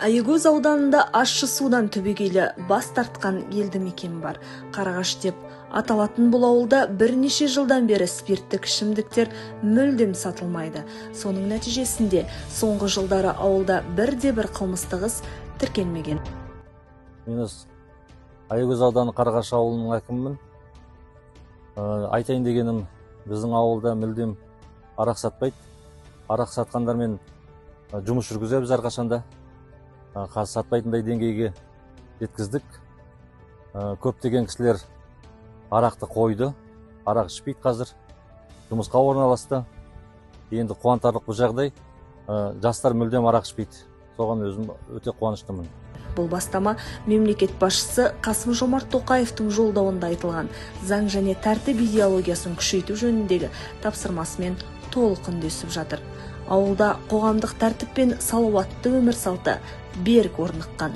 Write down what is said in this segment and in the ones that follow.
Аягөз ауданында ащы судан түбегейлі бас тартқан елді мекен бар. Қарағаш деп аталатын бұл ауылда бірнеше жылдан бері спирттік ішімдіктер мүлдем сатылмайды. Соның нәтижесінде соңғы жылдары ауылда бірде-бір қылмыстық іс тіркелмеген. Мен Аягөз ауданы Қарағаш ауылының әкімімін. Айтайын дегенім, біздің ауылда мүлдем арақ сатпайды. Арақ сатқандармен жұмыс жүргіземіз әрқашанда. Сатпайтындай деңгейге жеткіздік. Көптеген кісілер арақты қойды. Арақ ішпейді қазір. Жұмысқа орналасты. Енді қуантарлық бұл жағдай. Жастар мүлдем арақ ішпейді. Соған өзім өте қуаныштымын. Бұл бастама мемлекет басшысы Қасым-Жомарт Тоқаевтың жолдауында айтылған заң және тәртіп идеологиясын күшейту жөніндегі тапсырмасымен толық үндесіп жатыр. Ауылда қоғамдық тәртіп пен салауатты өмір салты берік орныққан.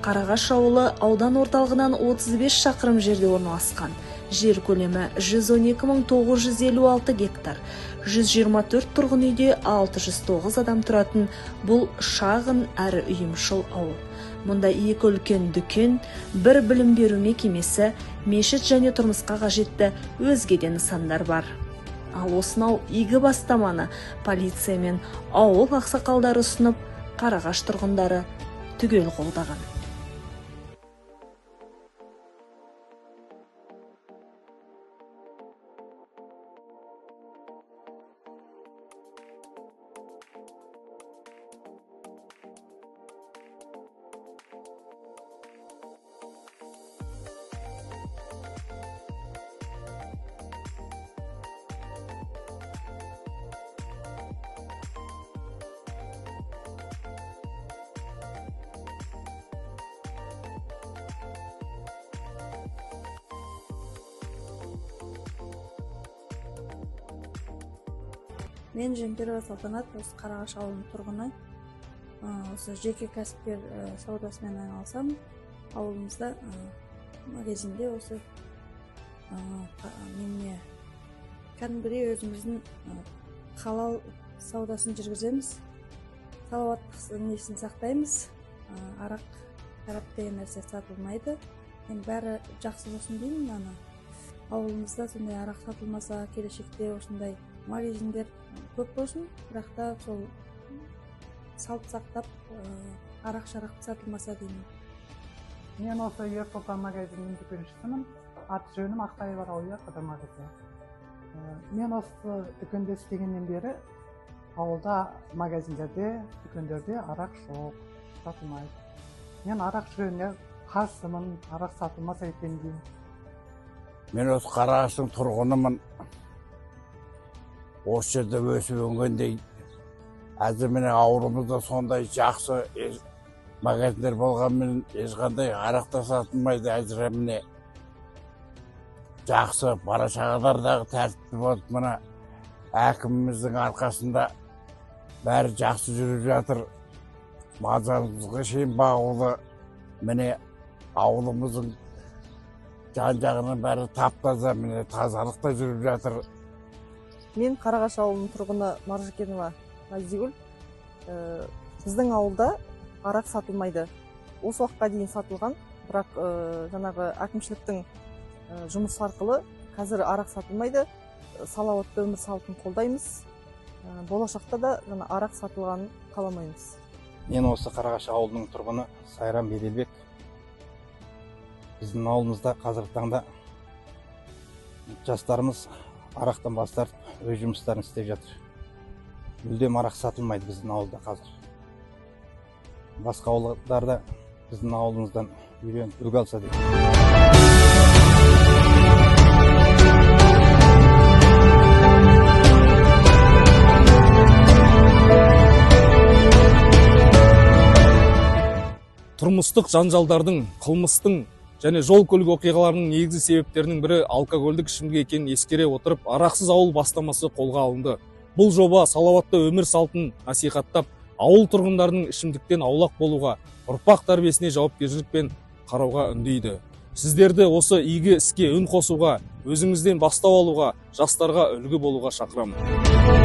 Қарағаш ауылы аудан орталығынан 35 шақырым жерде орналасқан. Жер көлемі 112.956 гектар. 124 тұрғын үйде 609 адам тұратын бұл шағын әрі ұйымшыл ауыл. Мұнда 2 үлкен дүкен, 1 білім беру мекемесі, мешіт және тұрмысқа қажетті өзге де нысандар бар. Ал осынау игі бастаманы полиция мен ауыл ақсақалдары ұсынып, Қарағаш тұрғындары түгел қолдаған. Мен Жемперова Салтанат, осы Қарағаш ауылының тұрғыны. Осы жеке кәсіпкер саудасымен айналысам. Ауылымызда магазинде осы кәдімгідей өзіміздің халал саудасын жүргіземіз. Салауаттық несін сақтаймыз. Арақ, шарап деген нәрсе сатылмайды. Мен бәрі жақсы болсын деймін. Ауылымызда сондай арақ сатылмаса, келешекте осындай магазиндер көп болсын, бірақ та сол салт сақтап арақ шарақты сатылмаса деймін. Мен осы Ер-Сұлтан магазинінің дүкеншісімін. Аты жөнім Ақтаева Рауия Қыдырмағызы. Мен осы дүкенде істегеннен бері ауылда магазиндерде, дүкендерде арақ жоқ, сатылмайды. Мен арақ жөніне қарсымын, арақ сатылмаса екен деймін. Мен осы Қарағаштың тұрғынымын. Осы жерде өсіп өнгендей, әзір міне ауылымызда сондай жақсы магазиндер болғанмен ешқандай арақ та сатылмайды. Әзір міне жақсы бара-шағадардағы тәртіпті болып, мына әкіміміздің арқасында бәрі жақсы жүріп жатыр. Мазарымызға шейін бағулы, міне ауылымыздың жан-жағының бәрі тап-таза, міне тазалықта жүріп жатыр. Мен Қарағаш ауылының тұрғыны Маржыкенова Назигүл. Біздің ауылда арақ сатылмайды. Осы уақытқа дейін сатылған, бірақ жаңағы әкімшіліктің жұмысы арқылы қазір арақ сатылмайды. Салауатты өмір салтын қолдаймыз. Болашақта да арақ сатылғанын қаламаймыз. Мен осы Қарағаш ауылының тұрғыны Сайран Беделбек. Біздің ауылымызда қазіргі таңда жастарымыз арақтан бас тартып өз жұмыстарын істеп жатыр. Мүлдем арақ сатылмайды біздің ауылда қазір. Басқа ауылдарда біздің ауылымыздан үйреніп үлгі алса дейді. Тұрмыстық жанжалдардың, қылмыстың және жол көлік оқиғаларының негізгі себептерінің бірі алкогольдік ішімдік екенін ескере отырып, арақсыз ауыл бастамасы қолға алынды. Бұл жоба салауатты өмір салтын насихаттап, ауыл тұрғындарының ішімдіктен аулақ болуға, ұрпақ тәрбиесіне жауапкершілікпен қарауға үндейді. Сіздерді осы игі іске үн қосуға, өзіңізден бастау алуға, жастарға үлгі болуға шақырамын.